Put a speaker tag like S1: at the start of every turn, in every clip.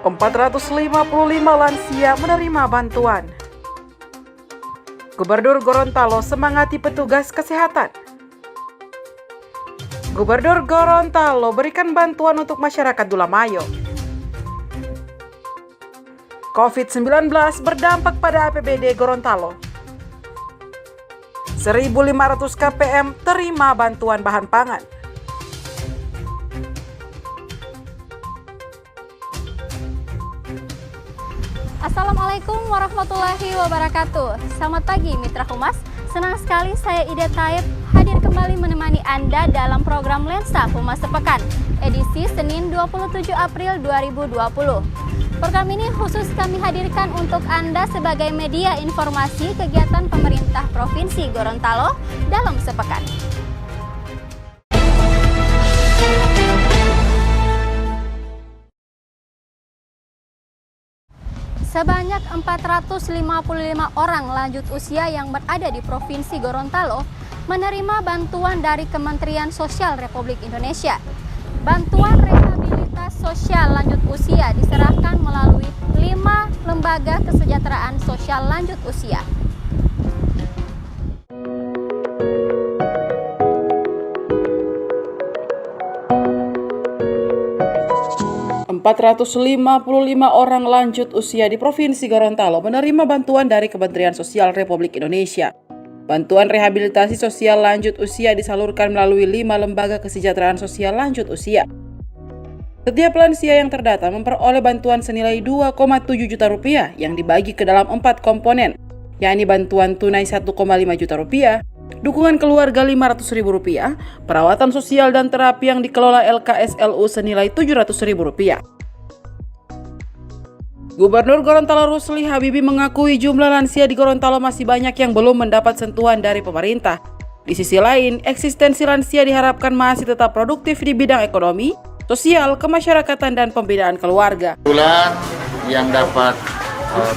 S1: 455 lansia menerima bantuan. Gubernur Gorontalo semangati petugas kesehatan. Gubernur Gorontalo berikan bantuan untuk masyarakat Dulamayo. COVID-19 berdampak pada APBD Gorontalo. 1.500 KPM terima bantuan bahan pangan.
S2: Assalamualaikum warahmatullahi wabarakatuh. Selamat pagi Mitra Humas. Senang sekali saya Ida Taib hadir kembali menemani Anda dalam program Lensa Humas Sepekan, edisi Senin 27 April 2020. Program ini khusus kami hadirkan untuk Anda sebagai media informasi kegiatan pemerintah Provinsi Gorontalo dalam sepekan. Sebanyak 455 orang lanjut usia yang berada di Provinsi Gorontalo menerima bantuan dari Kementerian Sosial Republik Indonesia. Bantuan rehabilitas sosial lanjut usia diserahkan melalui 5 lembaga kesejahteraan sosial lanjut usia.
S1: .455 orang lanjut usia di Provinsi Gorontalo menerima bantuan dari Kementerian Sosial Republik Indonesia. Bantuan rehabilitasi sosial lanjut usia disalurkan melalui 5 lembaga kesejahteraan sosial lanjut usia. Setiap lansia yang terdata memperoleh bantuan senilai 2,7 juta rupiah yang dibagi ke dalam 4 komponen, yakni bantuan tunai 1,5 juta rupiah, dukungan keluarga Rp500.000, perawatan sosial dan terapi yang dikelola LKSLU senilai Rp700.000. Gubernur Gorontalo Rusli Habibie mengakui jumlah lansia di Gorontalo masih banyak yang belum mendapat sentuhan dari pemerintah. Di sisi lain, eksistensi lansia diharapkan masih tetap produktif di bidang ekonomi, sosial, kemasyarakatan, dan pembinaan keluarga.
S3: Kebetulan yang dapat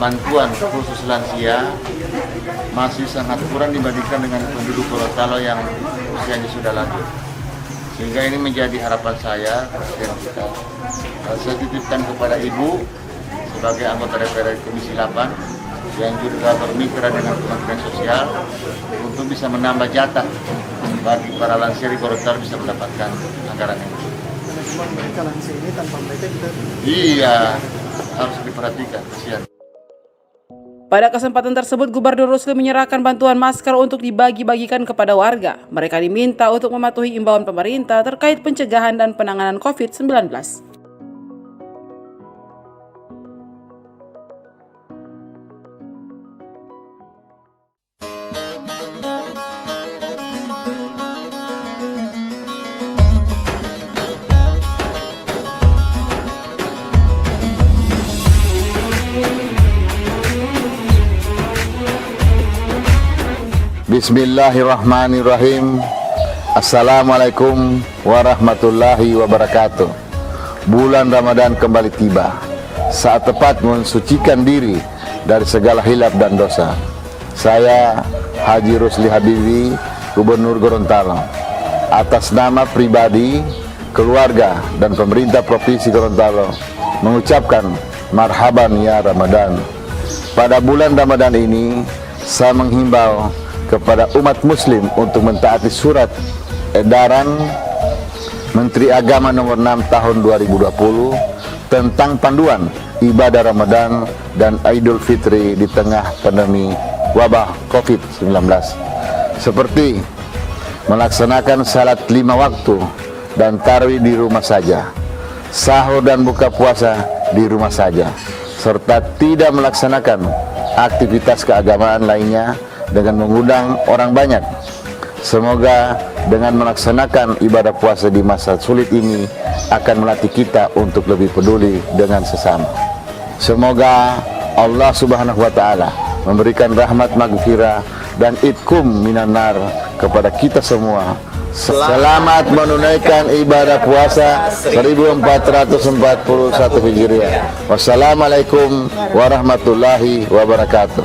S3: bantuan khusus lansia masih sangat kurang dibandingkan dengan penduduk Gorontalo yang usianya sudah lanjut. Sehingga ini menjadi harapan saya, Presiden kita. Saya titipkan kepada Ibu sebagai anggota DPR Komisi 8 yang juga bermitra dengan Kementerian Sosial untuk bisa menambah jatah bagi para lansia di Gorontalo bisa mendapatkan anggaran ini.
S4: Manajemen mereka lansia ini tanpa mereka kita.
S3: Iya, harus diperhatikan, kasihan.
S1: Pada kesempatan tersebut, Gubernur Rusli menyerahkan bantuan masker untuk dibagi-bagikan kepada warga. Mereka diminta untuk mematuhi imbauan pemerintah terkait pencegahan dan penanganan COVID-19.
S3: Bismillahirrahmanirrahim. Assalamualaikum warahmatullahi wabarakatuh. Bulan Ramadan kembali tiba, saat tepat mensucikan diri dari segala hilaf dan dosa. Saya Haji Rusli Habibie, Gubernur Gorontalo, atas nama pribadi, keluarga, dan pemerintah Provinsi Gorontalo mengucapkan marhaban ya Ramadan. Pada bulan Ramadan ini, saya menghimbau kepada umat muslim untuk mentaati surat edaran Menteri Agama nomor 6 tahun 2020 tentang panduan ibadah Ramadan dan Idul Fitri di tengah pandemi wabah COVID-19, seperti melaksanakan salat 5 waktu dan tarawih di rumah saja, sahur dan buka puasa di rumah saja, serta tidak melaksanakan aktivitas keagamaan lainnya dengan mengundang orang banyak. Semoga dengan melaksanakan ibadah puasa di masa sulit ini akan melatih kita untuk lebih peduli dengan sesama. Semoga Allah Subhanahu wa Ta'ala memberikan rahmat maghfirah dan itkum minan nar kepada kita semua. Selamat menunaikan ibadah puasa 1441 Hijriah. Wassalamualaikum warahmatullahi wabarakatuh.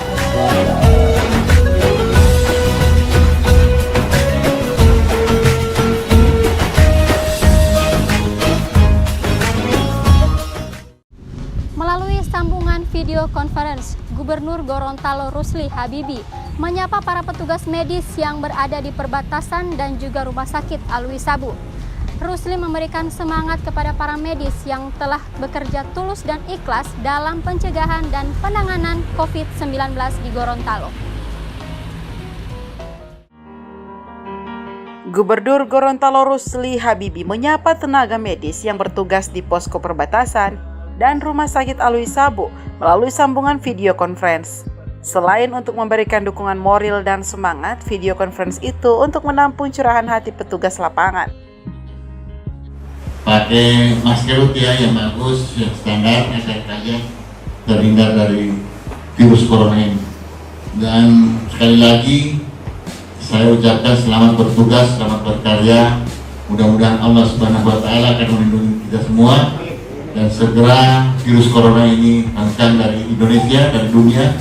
S2: video conference, Gubernur Gorontalo Rusli Habibie menyapa para petugas medis yang berada di perbatasan dan juga Rumah Sakit Alwi Sabu. Rusli memberikan semangat kepada para medis yang telah bekerja tulus dan ikhlas dalam pencegahan dan penanganan COVID-19 di Gorontalo.
S1: Gubernur Gorontalo Rusli Habibie menyapa tenaga medis yang bertugas di posko perbatasan dan Rumah Sakit Alwi Sabu melalui sambungan video conference. Selain untuk memberikan dukungan moral dan semangat, video conference itu untuk menampung curahan hati petugas lapangan.
S5: Pakai masker ya yang bagus, yang standar, yang kaya, terhindar dari virus corona ini. Dan sekali lagi saya ucapkan selamat bertugas, selamat berkarya. Mudah-mudahan Allah Subhanahu wa Ta'ala akan melindungi kita semua dan segera virus corona ini hengkang dari Indonesia, dari dunia,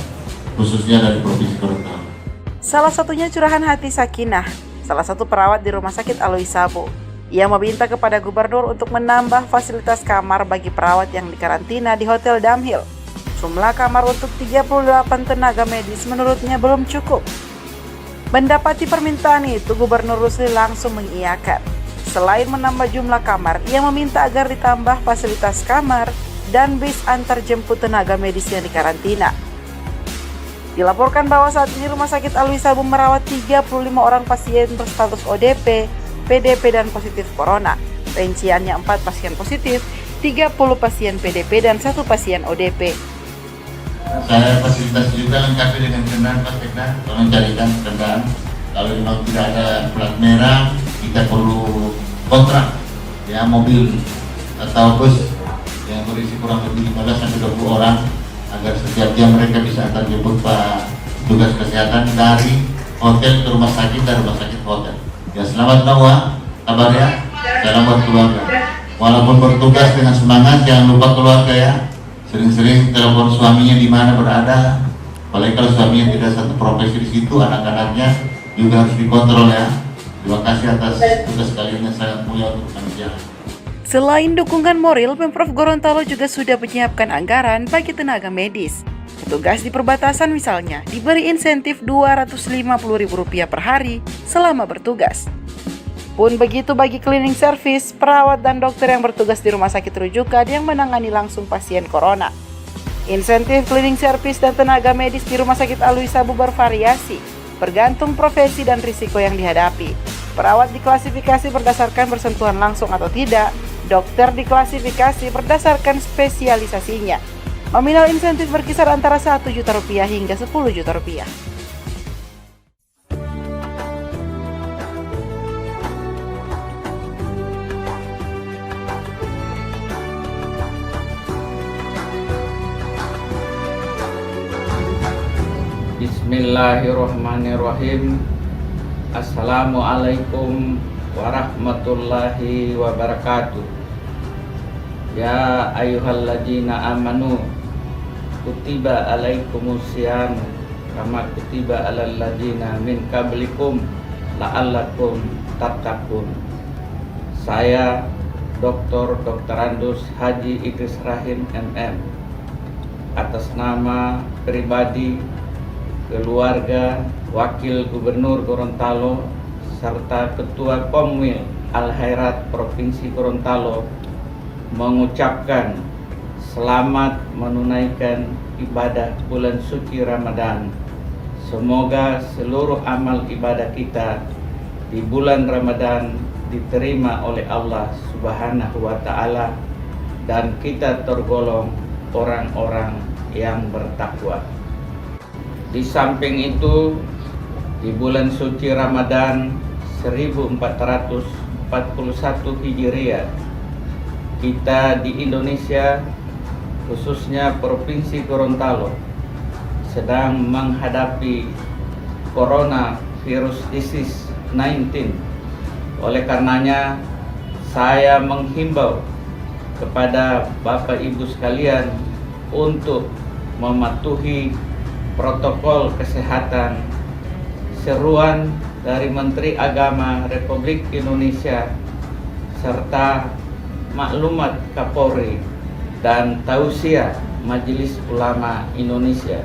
S5: khususnya dari Provinsi Gorontalo.
S1: Salah satunya curahan hati Sakinah, salah satu perawat di Rumah Sakit Alwi Sabu. Ia meminta kepada gubernur untuk menambah fasilitas kamar bagi perawat yang dikarantina di Hotel Damhil. Jumlah kamar untuk 38 tenaga medis menurutnya belum cukup. Mendapati permintaan itu, Gubernur Rusli langsung mengiyakan. Selain menambah jumlah kamar, ia meminta agar ditambah fasilitas kamar dan bis antar jemput tenaga medis yang dikarantina. Dilaporkan bahwa saat ini Rumah Sakit Alwi Sabu merawat 35 orang pasien berstatus ODP, PDP dan positif corona. Rinciannya 4 pasien positif, 30 pasien PDP dan 1 pasien ODP.
S5: Saya fasilitasi juga lengkapi dengan kendaraan Pak Sekda, tolong carikan kendaraan. Kalau memang tidak ada plat merah, kita perlu kontrak ya mobil atau bus yang berisi kurang lebih 15-20 orang agar setiap jam mereka bisa antar jemput Pak tugas kesehatan dari hotel ke rumah sakit dan rumah sakit ke hotel. Ya selamat Nawa, kabar ya, salam buat keluarga. Walaupun bertugas dengan semangat, jangan lupa keluarga ya. Sering-sering telepon suaminya di mana berada. Apalagi kalau suaminya tidak satu profesi di situ, anak-anaknya juga harus dikontrol ya. Terima kasih atas tugas kalian yang sangat mulia untuk manusia.
S1: Selain dukungan moral, Pemprov Gorontalo juga sudah menyiapkan anggaran bagi tenaga medis. Petugas di perbatasan misalnya diberi insentif Rp250.000 per hari selama bertugas. Pun begitu bagi cleaning service, perawat dan dokter yang bertugas di rumah sakit rujukan yang menangani langsung pasien corona. Insentif cleaning service dan tenaga medis di Rumah Sakit Alwi Sabu bervariasi, bergantung profesi dan risiko yang dihadapi. Perawat diklasifikasi berdasarkan bersentuhan langsung atau tidak, dokter diklasifikasi berdasarkan spesialisasinya. Nominal insentif berkisar antara Rp1 juta hingga Rp10 juta.
S6: Bismillahirrahmanirrahim. Assalamualaikum warahmatullahi wabarakatuh. Ya ayyuhalladzina amanu kutiba alaikumusiyam kama kutiba alal ladzina min qablikum la'allakum tattaqun. Saya Dr. Andus Haji Idris Rahim MM atas nama pribadi, keluarga, Wakil Gubernur Gorontalo serta Ketua Komwil Al-Khairat Provinsi Gorontalo mengucapkan selamat menunaikan ibadah bulan suci Ramadan. Semoga seluruh amal ibadah kita di bulan Ramadan diterima oleh Allah Subhanahu wa Ta'ala dan kita tergolong orang-orang yang bertakwa. Di samping itu, di bulan suci Ramadan 1441 Hijriah, kita di Indonesia, khususnya Provinsi Gorontalo, sedang menghadapi Corona Virus Disease 19. Oleh karenanya, saya menghimbau kepada Bapak Ibu sekalian untuk mematuhi protokol kesehatan seruan dari Menteri Agama Republik Indonesia serta maklumat Kapolri dan tausiah Majelis Ulama Indonesia.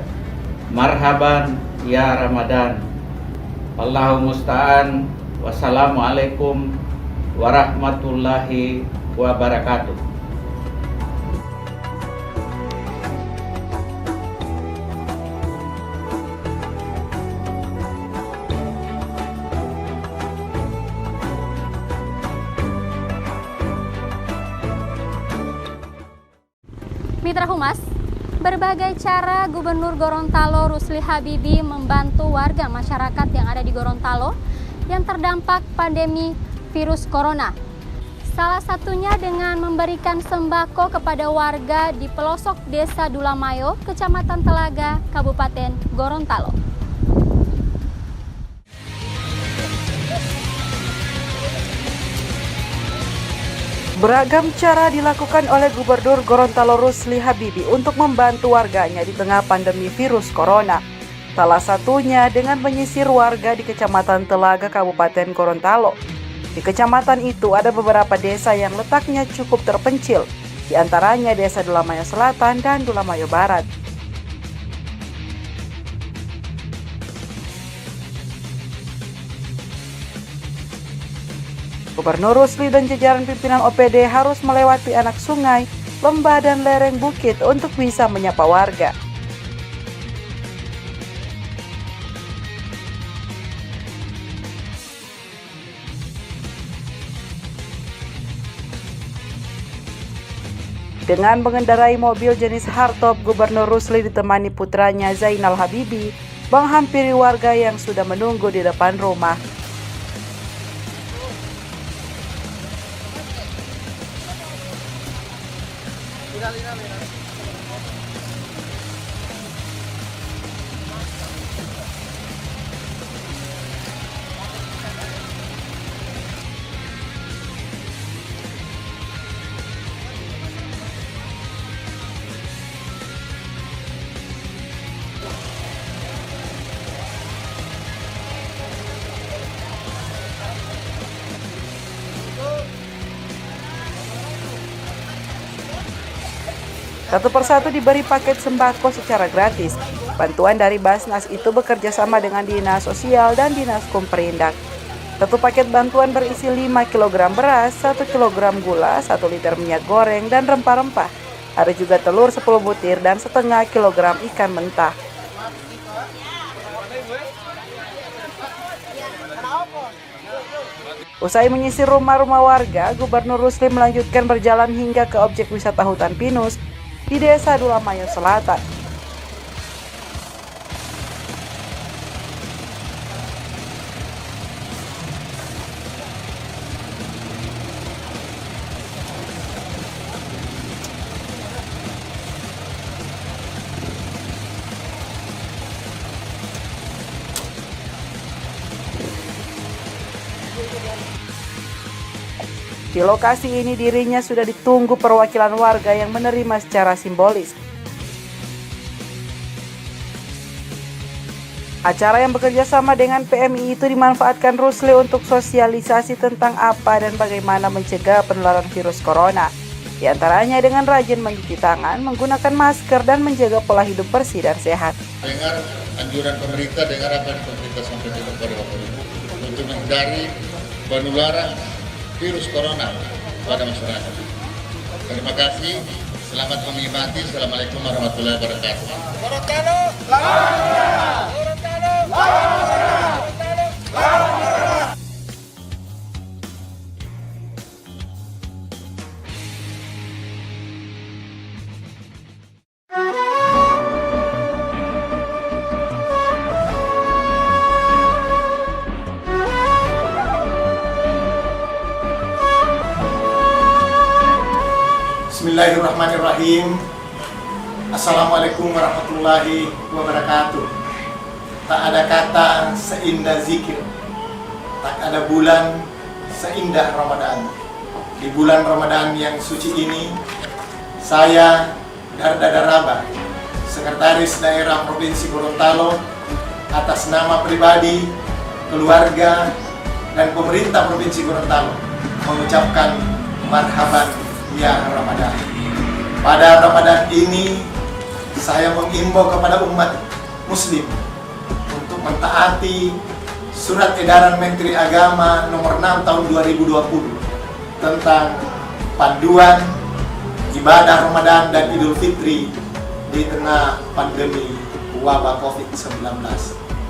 S6: Marhaban ya Ramadan. Allahu musta'an. Wassalamualaikum warahmatullahi wabarakatuh.
S2: Mitra Humas, berbagai cara Gubernur Gorontalo Rusli Habibie membantu warga masyarakat yang ada di Gorontalo yang terdampak pandemi virus corona. Salah satunya dengan memberikan sembako kepada warga di pelosok Desa Dulamayo, Kecamatan Telaga, Kabupaten Gorontalo.
S1: Beragam cara dilakukan oleh Gubernur Gorontalo Rusli Habibie untuk membantu warganya di tengah pandemi virus corona. Salah satunya dengan menyisir warga di Kecamatan Telaga, Kabupaten Gorontalo. Di kecamatan itu ada beberapa desa yang letaknya cukup terpencil, di antaranya Desa Dulamayo Selatan dan Dulamayo Barat. Gubernur Rusli dan jajaran pimpinan OPD harus melewati anak sungai, lembah dan lereng bukit untuk bisa menyapa warga. Dengan mengendarai mobil jenis hardtop, Gubernur Rusli ditemani putranya Zainal Habibie menghampiri warga yang sudah menunggu di depan rumah. Satu persatu diberi paket sembako secara gratis. Bantuan dari Basnas itu bekerja sama dengan Dinas Sosial dan Dinas Kumperindak. Satu paket bantuan berisi 5 kg beras, 1 kg gula, 1 liter minyak goreng, dan rempah-rempah. Ada juga telur 10 butir dan setengah kilogram ikan mentah. Usai menyisir rumah-rumah warga, Gubernur Rusli melanjutkan berjalan hingga ke objek wisata hutan pinus di Desa Dulamayo Selatan. Di lokasi ini dirinya sudah ditunggu perwakilan warga yang menerima secara simbolis. Acara yang bekerja sama dengan PMI itu dimanfaatkan Rusli untuk sosialisasi tentang apa dan bagaimana mencegah penularan virus corona. Di antaranya dengan rajin mencuci tangan, menggunakan masker, dan menjaga pola hidup bersih dan sehat.
S5: Dengar anjuran pemerintah, dengar apa yang pemerintah sampaikan kepada Bapak Ibu untuk menghindari penularan virus corona pada masyarakat. Terima kasih, selamat menikmati. Assalamualaikum warahmatullahi wabarakatuh. Gorontalo, Gorontalo, Gorontalo.
S4: Bismillahirrahmanirrahim. Assalamualaikum warahmatullahi wabarakatuh. Tak ada kata seindah zikir, tak ada bulan seindah Ramadan. Di bulan Ramadan yang suci ini, saya Darda Daraba, Sekretaris Daerah Provinsi Gorontalo, atas nama pribadi, keluarga, dan pemerintah Provinsi Gorontalo mengucapkan marhaban ya Ramadan. Pada Ramadan ini saya mengimbau kepada umat muslim untuk mentaati Surat Edaran Menteri Agama nomor 6 tahun 2020 tentang panduan ibadah Ramadan dan Idul Fitri di tengah pandemi wabah COVID-19,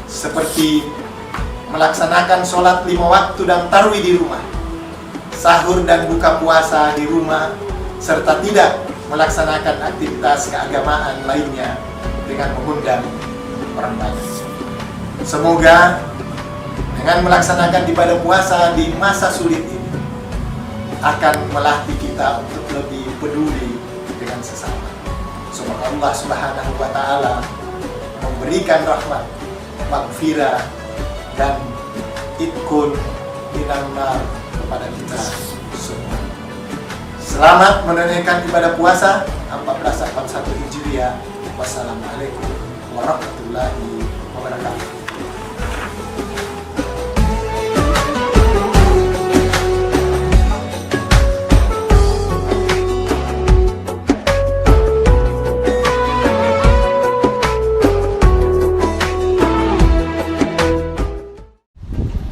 S4: seperti melaksanakan sholat 5 waktu dan tarawih di rumah, sahur dan buka puasa di rumah, serta tidak melaksanakan aktivitas keagamaan lainnya dengan mengundang orang banyak. Semoga dengan melaksanakan ibadah puasa di masa sulit ini akan melatih kita untuk lebih peduli dengan sesama. Semoga Allah Subhanahu wa Ta'ala memberikan rahmat, maghfirah, dan itkun minan nar kepada kita semua. Selamat menunaikan ibadah puasa 1441 Hijriah. Wassalamualaikum warahmatullahi wabarakatuh.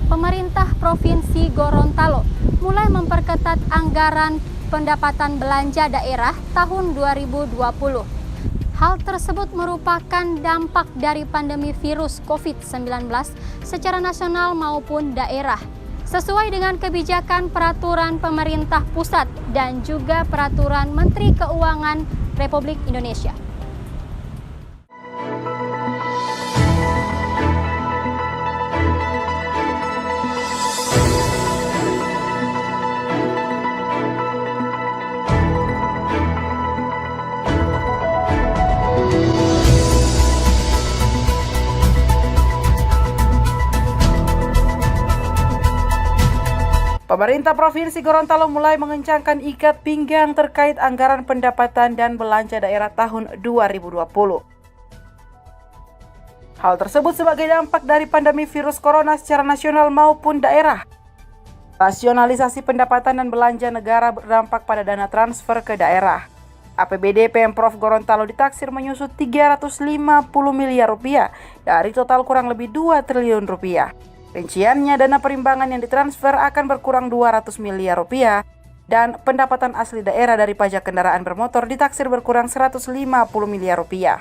S2: Pemerintah Provinsi Gorontalo mulai memperketat anggaran pendapatan belanja daerah tahun 2020. Hal tersebut merupakan dampak dari pandemi virus COVID-19 secara nasional maupun daerah, sesuai dengan kebijakan peraturan pemerintah pusat dan juga peraturan Menteri Keuangan Republik Indonesia.
S1: Pemerintah Provinsi Gorontalo mulai mengencangkan ikat pinggang terkait anggaran pendapatan dan belanja daerah tahun 2020. Hal tersebut sebagai dampak dari pandemi virus corona secara nasional maupun daerah. Rasionalisasi pendapatan dan belanja negara berdampak pada dana transfer ke daerah. APBD Pemprov Gorontalo ditaksir menyusut 350 miliar rupiah dari total kurang lebih 2 triliun rupiah. Rinciannya, dana perimbangan yang ditransfer akan berkurang 200 miliar rupiah dan pendapatan asli daerah dari pajak kendaraan bermotor ditaksir berkurang 150 miliar rupiah.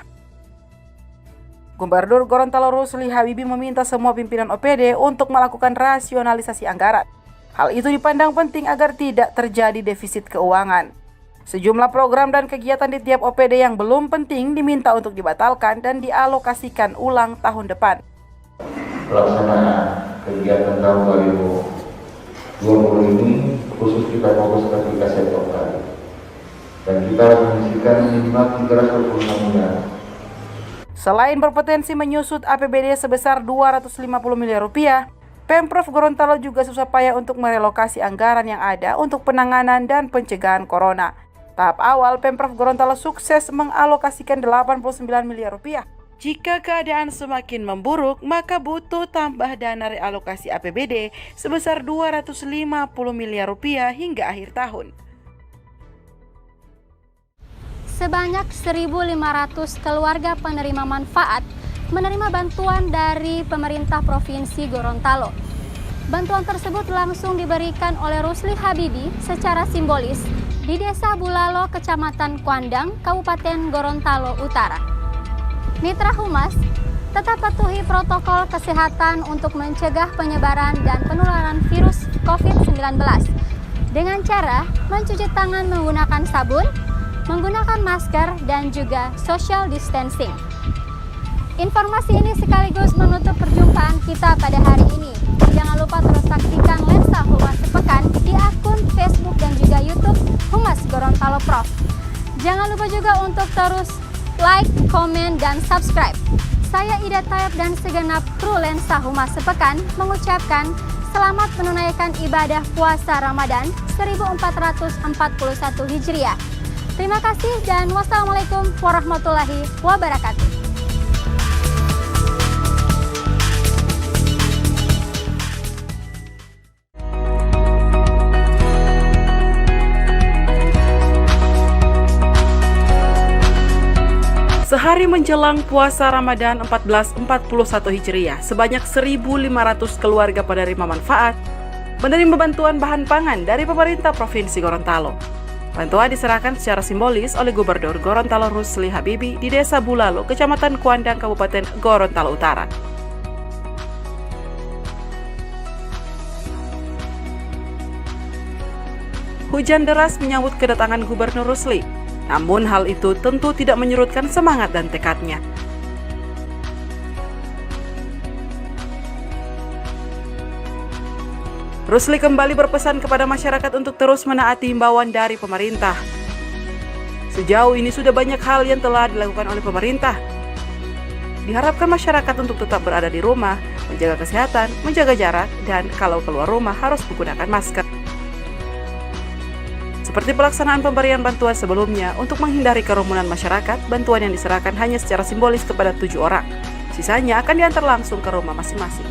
S1: Gubernur Gorontalo Rusli Habibie meminta semua pimpinan OPD untuk melakukan rasionalisasi anggaran. Hal itu dipandang penting agar tidak terjadi defisit keuangan. Sejumlah program dan kegiatan di tiap OPD yang belum penting diminta untuk dibatalkan dan dialokasikan ulang tahun depan.
S7: Pelaksanaan kegiatan tahun 2020 ini khusus kita fokus ke 3 sektor tadi, dan kita menyisikan minimal 326 miliar.
S1: Selain berpotensi menyusut APBD sebesar 250 miliar rupiah, Pemprov Gorontalo juga susah payah untuk merelokasi anggaran yang ada untuk penanganan dan pencegahan corona. Tahap awal, Pemprov Gorontalo sukses mengalokasikan 89 miliar rupiah. Jika keadaan semakin memburuk, maka butuh tambah dana realokasi APBD sebesar 250 miliar rupiah hingga akhir tahun.
S2: Sebanyak 1.500 keluarga penerima manfaat menerima bantuan dari pemerintah Provinsi Gorontalo. Bantuan tersebut langsung diberikan oleh Rusli Habibie secara simbolis di Desa Bulalo, Kecamatan Kuandang, Kabupaten Gorontalo Utara. Mitra Humas, tetap patuhi protokol kesehatan untuk mencegah penyebaran dan penularan virus COVID-19 dengan cara mencuci tangan menggunakan sabun, menggunakan masker, dan juga social distancing. Informasi ini sekaligus menutup perjumpaan kita pada hari ini. Jangan lupa terus saksikan Lensa Humas Sepekan di akun Facebook dan juga YouTube Humas Gorontalo Prof. Jangan lupa juga untuk terus like, komen, dan subscribe. Saya Ida Taib dan segenap kru Lensa Humas Sepekan mengucapkan selamat menunaikan ibadah puasa Ramadan 1441 Hijriah. Terima kasih dan wassalamualaikum warahmatullahi wabarakatuh.
S1: Sehari menjelang puasa Ramadan 1441 Hijriah, sebanyak 1.500 keluarga penerima manfaat menerima bantuan bahan pangan dari pemerintah Provinsi Gorontalo. Bantuan diserahkan secara simbolis oleh Gubernur Gorontalo Rusli Habibi di Desa Bulalo, Kecamatan Kuandang, Kabupaten Gorontalo Utara. Hujan deras menyambut kedatangan Gubernur Rusli. Namun hal itu tentu tidak menyurutkan semangat dan tekadnya. Rusli kembali berpesan kepada masyarakat untuk terus menaati himbauan dari pemerintah. Sejauh ini sudah banyak hal yang telah dilakukan oleh pemerintah. Diharapkan masyarakat untuk tetap berada di rumah, menjaga kesehatan, menjaga jarak, dan kalau keluar rumah harus menggunakan masker. Seperti pelaksanaan pemberian bantuan sebelumnya, untuk menghindari kerumunan masyarakat, bantuan yang diserahkan hanya secara simbolis kepada 7 orang. Sisanya akan diantar langsung ke rumah masing-masing.